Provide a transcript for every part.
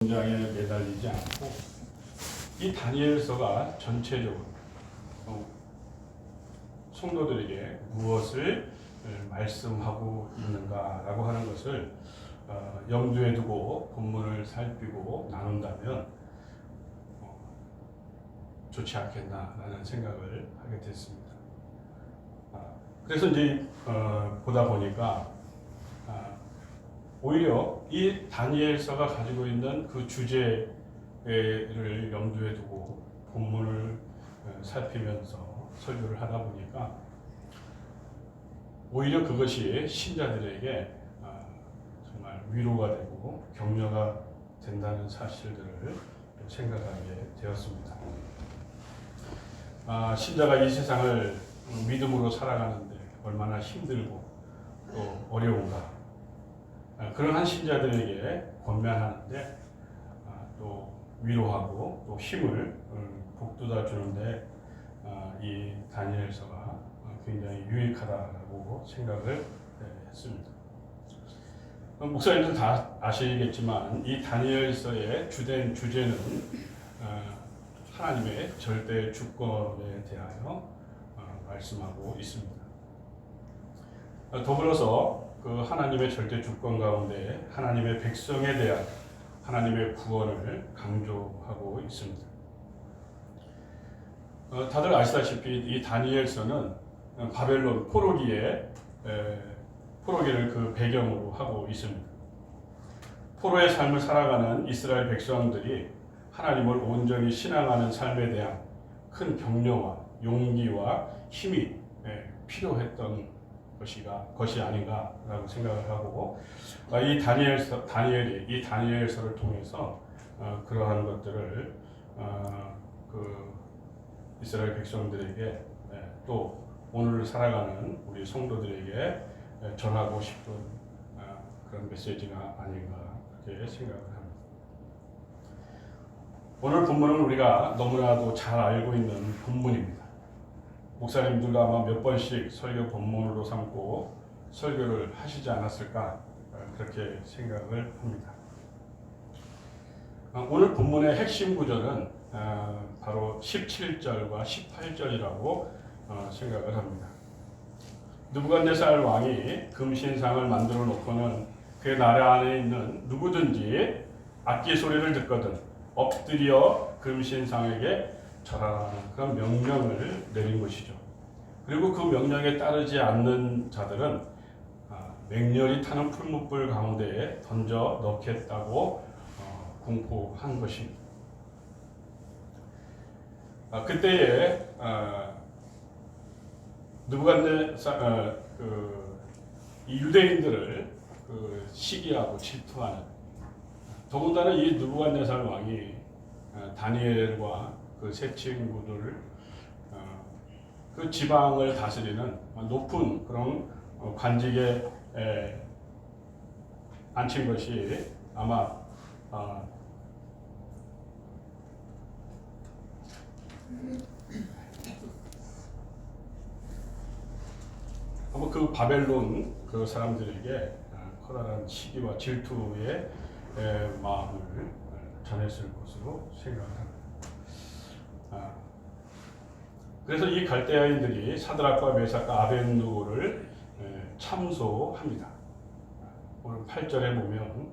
긴장에 매달리지 않고 이 다니엘서가 전체적으로 성도들에게 무엇을 말씀하고 있는가라고 하는 것을 염두에 두고 본문을 살피고 나눈다면 좋지 않겠나라는 생각을 하게 됐습니다. 그래서 이제 보다 보니까 오히려 이 다니엘서가 가지고 있는 그 주제를 염두에 두고 본문을 살피면서 설교를 하다 보니까 오히려 그것이 신자들에게 정말 위로가 되고 격려가 된다는 사실들을 생각하게 되었습니다. 신자가 이 세상을 믿음으로 살아가는데 얼마나 힘들고 또 어려운가, 그런 한 신자들에게 권면하는데 또 위로하고 또 힘을 북돋아 주는데 이 다니엘서가 굉장히 유익하다고 생각을 했습니다. 목사님들 다 아시겠지만 이 다니엘서의 주된 주제는 하나님의 절대 주권에 대하여 말씀하고 있습니다. 더불어서 그 하나님의 절대 주권 가운데 하나님의 백성에 대한 하나님의 구원을 강조하고 있습니다. 다들 아시다시피 이 다니엘서는 바벨론 포로기를 그 배경으로 하고 있습니다. 포로의 삶을 살아가는 이스라엘 백성들이 하나님을 온전히 신앙하는 삶에 대한 큰 격려와 용기와 힘이 필요했던 것이 아닌가라고 생각을 하고, 이 다니엘이 이 다니엘서를 통해서 그러한 것들을 그 이스라엘 백성들에게 또 오늘 살아가는 우리 성도들에게 전하고 싶은 그런 메시지가 아닌가 그렇게 생각을 합니다. 오늘 본문은 우리가 너무나도 잘 알고 있는 본문입니다. 목사님들도 아마 몇 번씩 설교 본문으로 삼고 설교를 하시지 않았을까 그렇게 생각을 합니다. 오늘 본문의 핵심 구절은 바로 17절과 18절이라고 생각을 합니다. 느부갓네살 왕이 금신상을 만들어 놓고는 그 나라 안에 있는 누구든지 악기 소리를 듣거든 엎드려 금신상에게 절하라는 그런 명령을 내린 것이죠. 그리고 그 명령에 따르지 않는 자들은 맹렬히 타는 풀무불 가운데에 던져 넣겠다고 공포한 것입니다. 그때에 느부갓네살 이 유대인들을 시기하고 질투하는, 더군다나 이 느부갓네살 왕이 다니엘과 그 세 친구들 그 지방을 다스리는 높은 그런 관직에 앉힌 것이 아마 그 바벨론 그 사람들에게 커다란 시기와 질투의 마음을 전했을 것으로 생각합니다. 그래서 이 갈대아인들이 사드락과 메삭과 아벳느고를 참소합니다. 오늘 8절에 보면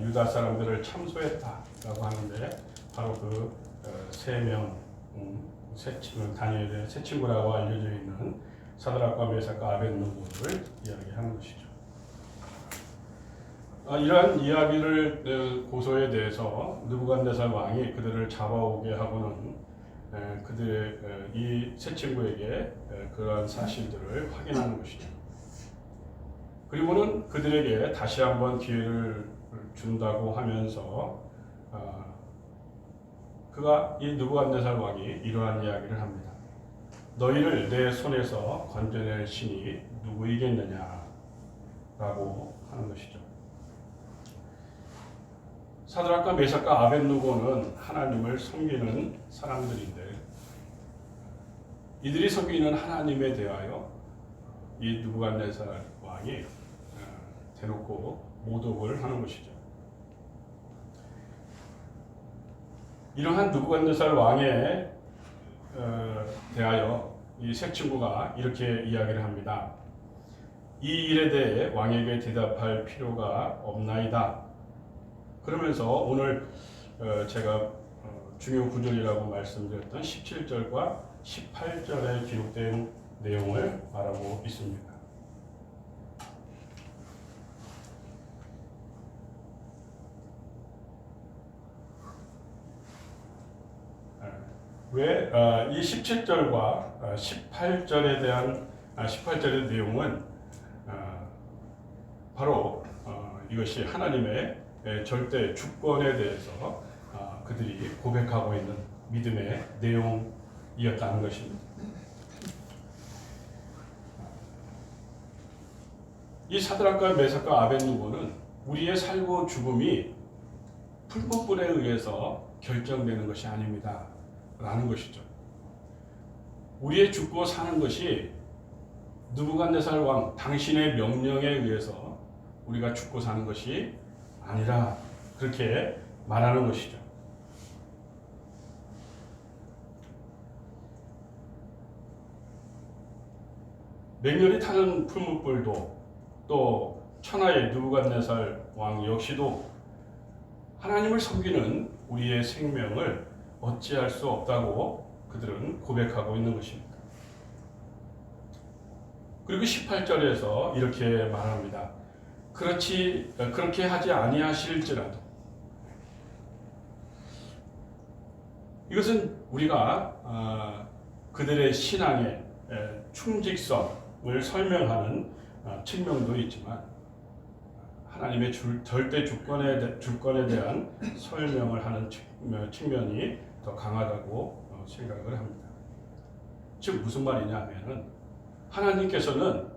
유다 사람들을 참소했다라고 하는데 바로 그 세 명 다니엘의 세 친구라고 알려져 있는 사드락과 메삭과 아벳느고를 이야기하는 것이죠. 이러한 이야기를 고소에 대해서 느부갓네살 왕이 그들을 잡아오게 하고는 그들의 이 세 친구에게 그러한 사실들을 확인하는 것이죠. 그리고는 그들에게 다시 한번 기회를 준다고 하면서 그가 이 느부갓네살 왕이 이러한 이야기를 합니다. 너희를 내 손에서 건져낼 신이 누구이겠느냐라고 하는 것이죠. 사드락과 메삭과 아벳느고는 하나님을 섬기는 사람들인데 이들이 섬기는 하나님에 대하여 이 느부갓네살 왕이 대놓고 모독을 하는 것이죠. 이러한 느부갓네살 왕에 대하여 이 세 친구가 이렇게 이야기를 합니다. 이 일에 대해 왕에게 대답할 필요가 없나이다. 그러면서 오늘 제가 중요 구절이라고 말씀드렸던 17절과 18절에 기록된 내용을 말하고 있습니다. 왜 이 17절과 18절에 대한 18절의 내용은 바로 이것이 하나님의 절대 주권에 대해서 그들이 고백하고 있는 믿음의 내용이었다는 것입니다. 이 사드락과 메삭과 아벳느고는 우리의 살고 죽음이 풀무불에 의해서 결정되는 것이 아닙니다. 라는 것이죠. 우리의 죽고 사는 것이 느부갓네살 왕 당신의 명령에 의해서 우리가 죽고 사는 것이 아니라 그렇게 말하는 것이죠. 맹렬히 타는 풀무불도 또 천하의 느부갓네살 왕 역시도 하나님을 섬기는 우리의 생명을 어찌할 수 없다고 그들은 고백하고 있는 것입니다. 그리고 18절에서 이렇게 말합니다. 그렇게 하지 아니하실지라도. 이것은 우리가 그들의 신앙의 충직성을 설명하는 측면도 있지만 하나님의 절대 주권에 대한 설명을 하는 측면이 더 강하다고 생각을 합니다. 즉 무슨 말이냐면은 하나님께서는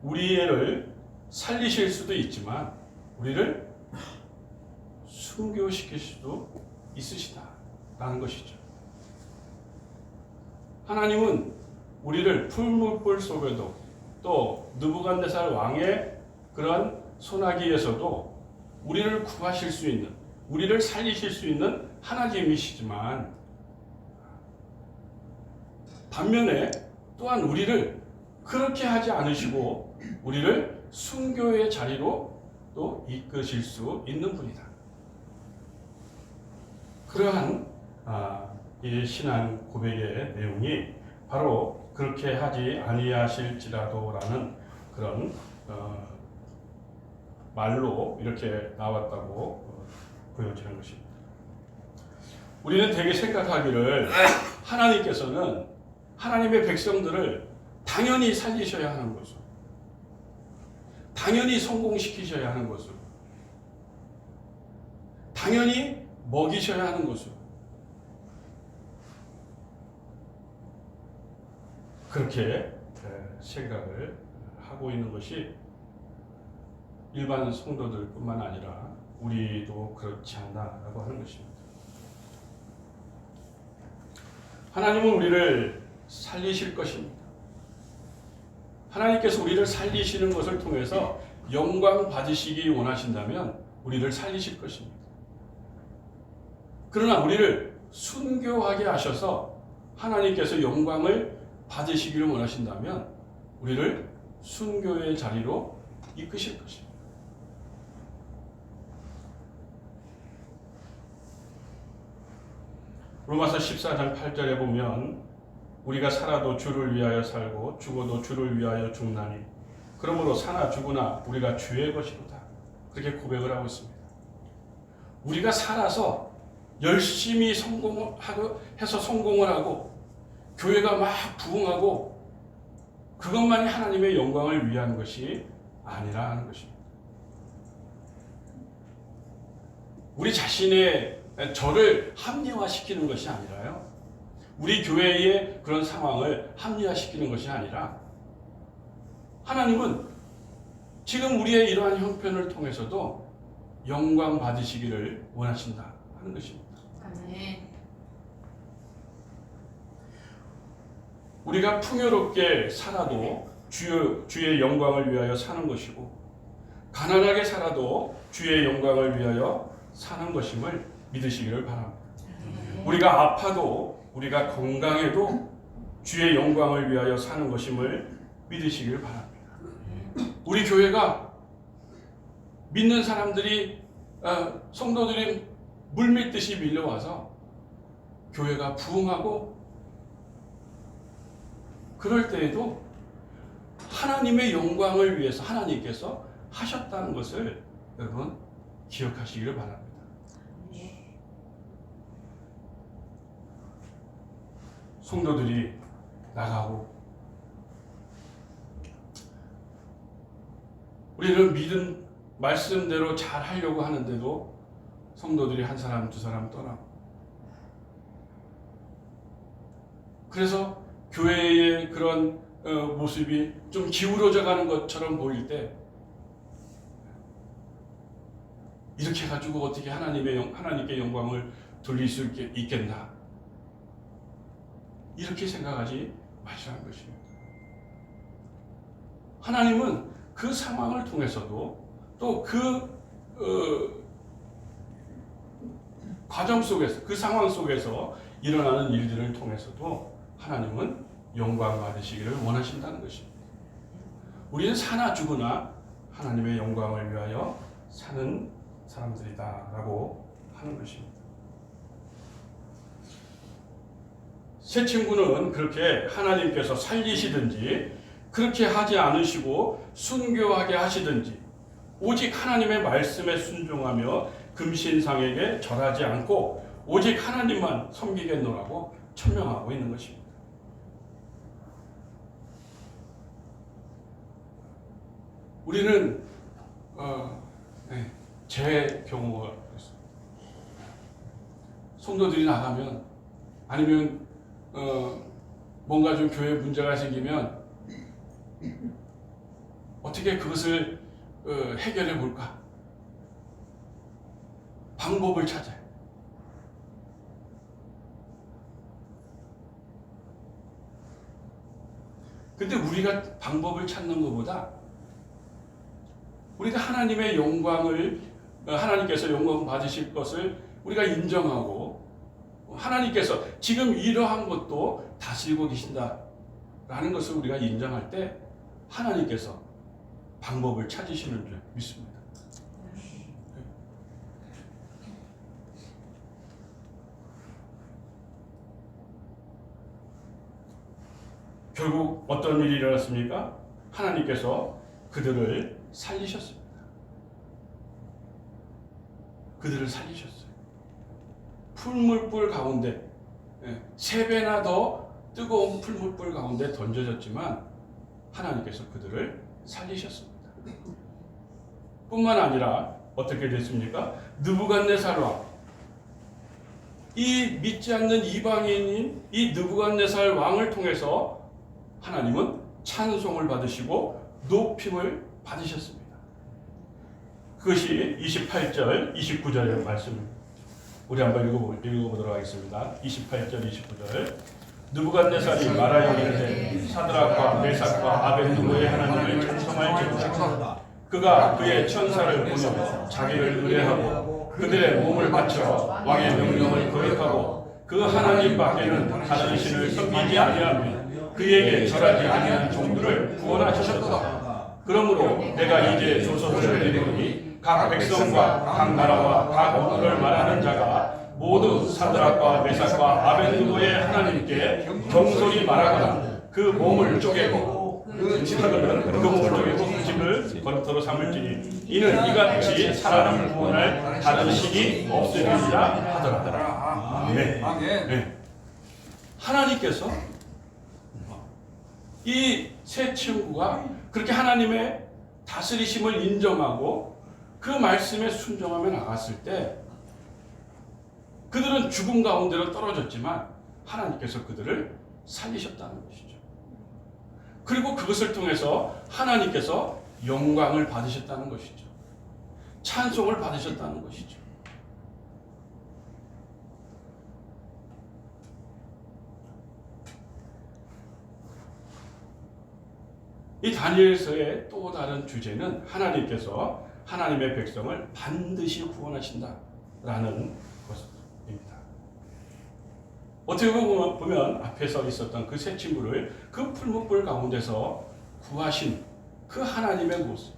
우리를 살리실 수도 있지만 우리를 순교시킬 수도 있으시다라는 것이죠. 하나님은 우리를 풀무불 속에도 또 느부갓네살 왕의 그런 소나기에서도 우리를 구하실 수 있는, 우리를 살리실 수 있는 하나님이시지만 반면에 또한 우리를 그렇게 하지 않으시고 우리를 순교의 자리로 또 이끄실 수 있는 분이다. 그러한 이 신앙 고백의 내용이 바로 그렇게 하지 아니하실지라도라는 그런 말로 이렇게 나왔다고 보여지는 것입니다. 우리는 되게 생각하기를 하나님께서는 하나님의 백성들을 당연히 살리셔야 하는 것으로, 당연히 성공시키셔야 하는 것으로, 당연히 먹이셔야 하는 것으로 그렇게 생각을 하고 있는 것이 일반 성도들뿐만 아니라 우리도 그렇지 않나라고 하는 것입니다. 하나님은 우리를 살리실 것입니다. 하나님께서 우리를 살리시는 것을 통해서 영광 받으시기 원하신다면 우리를 살리실 것입니다. 그러나 우리를 순교하게 하셔서 하나님께서 영광을 받으시기를 원하신다면 우리를 순교의 자리로 이끄실 것입니다. 로마서 14장 8절에 보면 우리가 살아도 주를 위하여 살고 죽어도 주를 위하여 죽나니 그러므로 사나 죽으나 우리가 주의 것이로다. 그렇게 고백을 하고 있습니다. 우리가 살아서 열심히 성공을 하고 교회가 막 부흥하고 그것만이 하나님의 영광을 위한 것이 아니라 하는 것입니다. 우리 자신의 저를 합리화시키는 것이 아니라요. 우리 교회의 그런 상황을 합리화시키는 것이 아니라 하나님은 지금 우리의 이러한 형편을 통해서도 영광 받으시기를 원하신다 하는 것입니다. 아멘. 우리가 풍요롭게 살아도 주의 영광을 위하여 사는 것이고 가난하게 살아도 주의 영광을 위하여 사는 것임을 믿으시기를 바랍니다. 우리가 아파도 우리가 건강해도 주의 영광을 위하여 사는 것임을 믿으시길 바랍니다. 우리 교회가 믿는 사람들이 성도들이 물밀듯이 밀려와서 교회가 부흥하고 그럴 때에도 하나님의 영광을 위해서 하나님께서 하셨다는 것을 여러분 기억하시기를 바랍니다. 성도들이 나가고 우리는 믿음 말씀대로 잘 하려고 하는데도 성도들이 한 사람 두 사람 떠나고 그래서 교회의 그런 모습이 좀 기울어져 가는 것처럼 보일 때 이렇게 해가지고 어떻게 하나님께 영광을 돌릴 수 있겠나 이렇게 생각하지 마시라는 것입니다. 하나님은 그 상황을 통해서도 또 그 과정 속에서 그 상황 속에서 일어나는 일들을 통해서도 하나님은 영광 받으시기를 원하신다는 것입니다. 우리는 사나 죽으나 하나님의 영광을 위하여 사는 사람들이다라고 하는 것입니다. 새 친구는 그렇게 하나님께서 살리시든지 그렇게 하지 않으시고 순교하게 하시든지 오직 하나님의 말씀에 순종하며 금신상에게 절하지 않고 오직 하나님만 섬기겠노라고 천명하고 있는 것입니다. 우리는 제 경우가 있습니다. 성도들이 나가면 아니면 뭔가 좀 교회에 문제가 생기면 어떻게 그것을 해결해 볼까? 방법을 찾아요. 근데 우리가 방법을 찾는 것보다 우리가 하나님의 영광을 하나님께서 영광 받으실 것을 우리가 인정하고 하나님께서 지금 이러한 것도 다스리고 계신다라는 것을 우리가 인정할 때 하나님께서 방법을 찾으시는 줄 믿습니다. 결국 어떤 일이 일어났습니까? 하나님께서 그들을 살리셨습니다. 그들을 살리셨어요. 풀물불 가운데 3배나 더 뜨거운 풀물불 가운데 던져졌지만 하나님께서 그들을 살리셨습니다. 뿐만 아니라 어떻게 됐습니까? 느부갓네살 왕, 이 믿지 않는 이방인인 이 느부갓네살 왕을 통해서 하나님은 찬송을 받으시고 높임을 받으셨습니다. 그것이 28절, 29절의 말씀입니다. 우리 한번 읽어보도록 하겠습니다. 28절, 29절. 느부갓네살이 말하여 이르되 사드락과 메삭과 아벳느고의 하나님을 찬송할지로다. 그가 그의 천사를 보내어 자기를 의뢰하고 그들의 몸을 바쳐 왕의 명령을 거역하고 그 하나님 밖에는 다른 신을 섬기지 아니하며 그에게 절하지 아니하는 종들을 구원하셨도다. 그러므로 내가 이제 조서를 내리노니 각 백성과 각 나라와 각 언어를 말하는 자가 모두 사드락과 메삭과 아벳느고의 하나님께 경솔히 말하거나 그 몸을 쪼개고 그 몸을 쪼개고 그 집을 거룩토로 삼을지니 이는 이같이 사람을 구원할 다른 신이 없으리라 하더라. 네. 하나님께서 이 새 친구가 그렇게 하나님의 다스리심을 인정하고 그 말씀에 순종하며 나갔을 때 그들은 죽음 가운데로 떨어졌지만 하나님께서 그들을 살리셨다는 것이죠. 그리고 그것을 통해서 하나님께서 영광을 받으셨다는 것이죠. 찬송을 받으셨다는 것이죠. 이 다니엘서의 또 다른 주제는 하나님께서 하나님의 백성을 반드시 구원하신다라는 것입니다. 어떻게 보면 앞에서 있었던 그 새 친구를 그 풀무불 가운데서 구하신 그 하나님의 모습.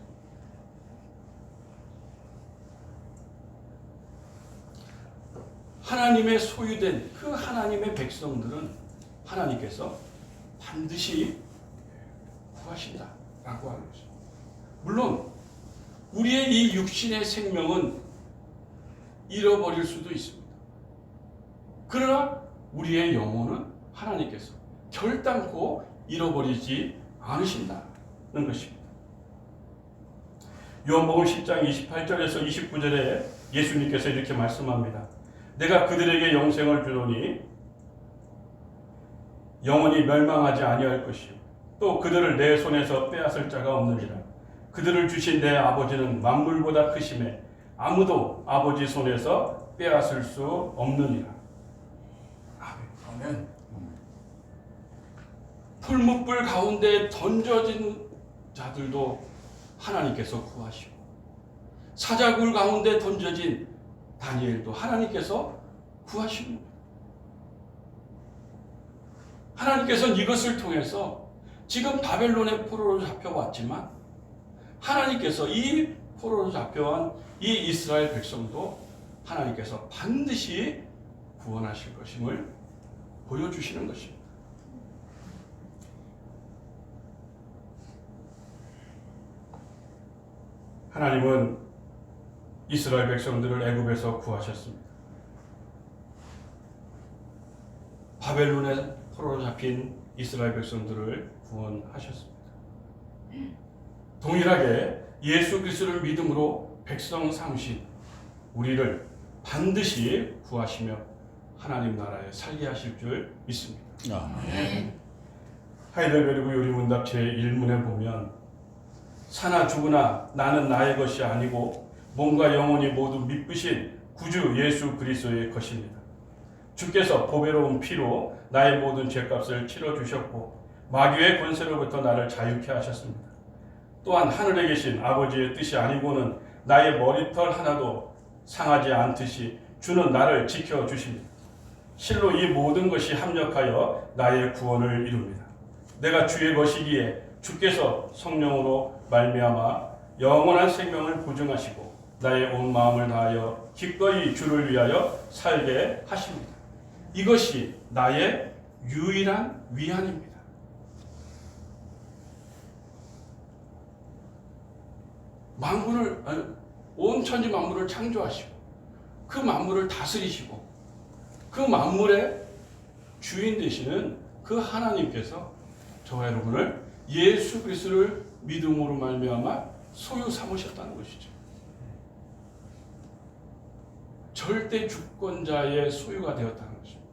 하나님의 소유된 그 하나님의 백성들은 하나님께서 반드시 구하신다라고 하는 거죠. 물론 우리의 이 육신의 생명은 잃어버릴 수도 있습니다. 그러나 우리의 영혼은 하나님께서 결단코 잃어버리지 않으신다는 것입니다. 요한복음 10장 28절에서 29절에 예수님께서 이렇게 말씀합니다. 내가 그들에게 영생을 주노니 영원히 멸망하지 아니할 것이요 또 그들을 내 손에서 빼앗을 자가 없느니라. 그들을 주신 내 아버지는 만물보다 크심에 아무도 아버지 손에서 빼앗을 수 없느니라. 아멘. 풀무불 가운데 던져진 자들도 하나님께서 구하시고 사자굴 가운데 던져진 다니엘도 하나님께서 구하십니다. 하나님께서는 이것을 통해서 지금 바벨론의 포로로 잡혀왔지만 하나님께서 이 포로로 잡혀온 이 이스라엘 백성도 하나님께서 반드시 구원하실 것임을 보여주시는 것입니다. 하나님은 이스라엘 백성들을 애굽에서 구하셨습니다. 바벨론의 포로로 잡힌 이스라엘 백성들을 구원하셨습니다. 동일하게 예수 그리스도를 믿음으로 백성 삼으신 우리를 반드시 구하시며 하나님 나라에 살게 하실 줄 믿습니다. 하이델베르그 요리문답 제1문에 보면 사나 죽으나 나는 나의 것이 아니고 몸과 영혼이 모두 믿으신 구주 예수 그리스도의 것입니다. 주께서 보배로운 피로 나의 모든 죄값을 치러주셨고 마귀의 권세로부터 나를 자유케 하셨습니다. 또한 하늘에 계신 아버지의 뜻이 아니고는 나의 머리털 하나도 상하지 않듯이 주는 나를 지켜주십니다. 실로 이 모든 것이 합력하여 나의 구원을 이룹니다. 내가 주의 것이기에 주께서 성령으로 말미암아 영원한 생명을 보증하시고 나의 온 마음을 다하여 기꺼이 주를 위하여 살게 하십니다. 이것이 나의 유일한 위안입니다. 온 천지 만물을 창조하시고 그 만물을 다스리시고 그 만물의 주인 되시는 그 하나님께서 저와 여러분을 예수 그리스도를 믿음으로 말미암아 소유 삼으셨다는 것이죠. 절대 주권자의 소유가 되었다는 것입니다.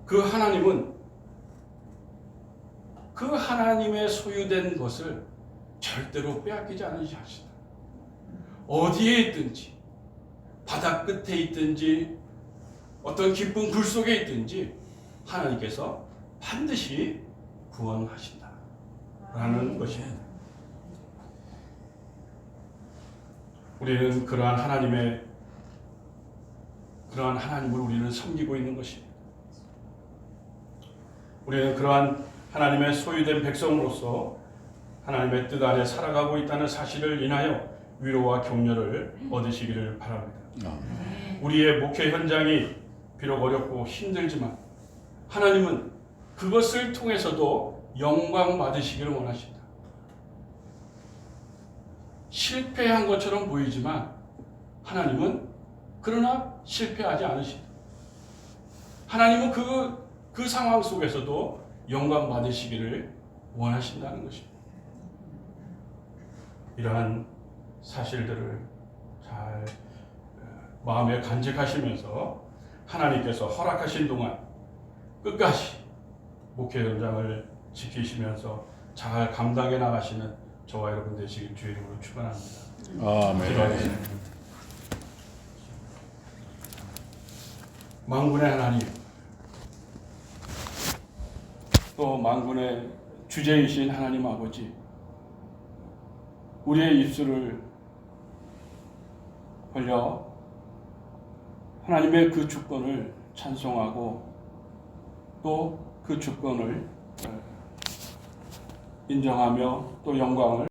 그 하나님은 그 하나님의 소유된 것을 절대로 빼앗기지 않으시다. 어디에 있든지 바다 끝에 있든지 어떤 깊은 굴 속에 있든지 하나님께서 반드시 구원하신다라는 것입니다. 우리는 그러한 하나님을 우리는 섬기고 있는 것입니다. 우리는 그러한 하나님의 소유된 백성으로서 하나님의 뜻 아래 살아가고 있다는 사실을 인하여 위로와 격려를 얻으시기를 바랍니다. 우리의 목회 현장이 비록 어렵고 힘들지만 하나님은 그것을 통해서도 영광 받으시기를 원하신다. 실패한 것처럼 보이지만 하나님은 그러나 실패하지 않으신다. 하나님은 그 상황 속에서도 영광 받으시기를 원하신다는 것입니다. 이러한 사실들을 잘 마음에 간직하시면서 하나님께서 허락하신 동안 끝까지 목회 현장을 지키시면서 잘 감당해 나가시는 저와 여러분 되시길 주의 이름으로 축원합니다. 아멘. 만군의 하나님, 또 만군의 주제이신 하나님 아버지, 우리의 입술을 벌려 하나님의 그 주권을 찬송하고 또 그 주권을 인정하며 또 영광을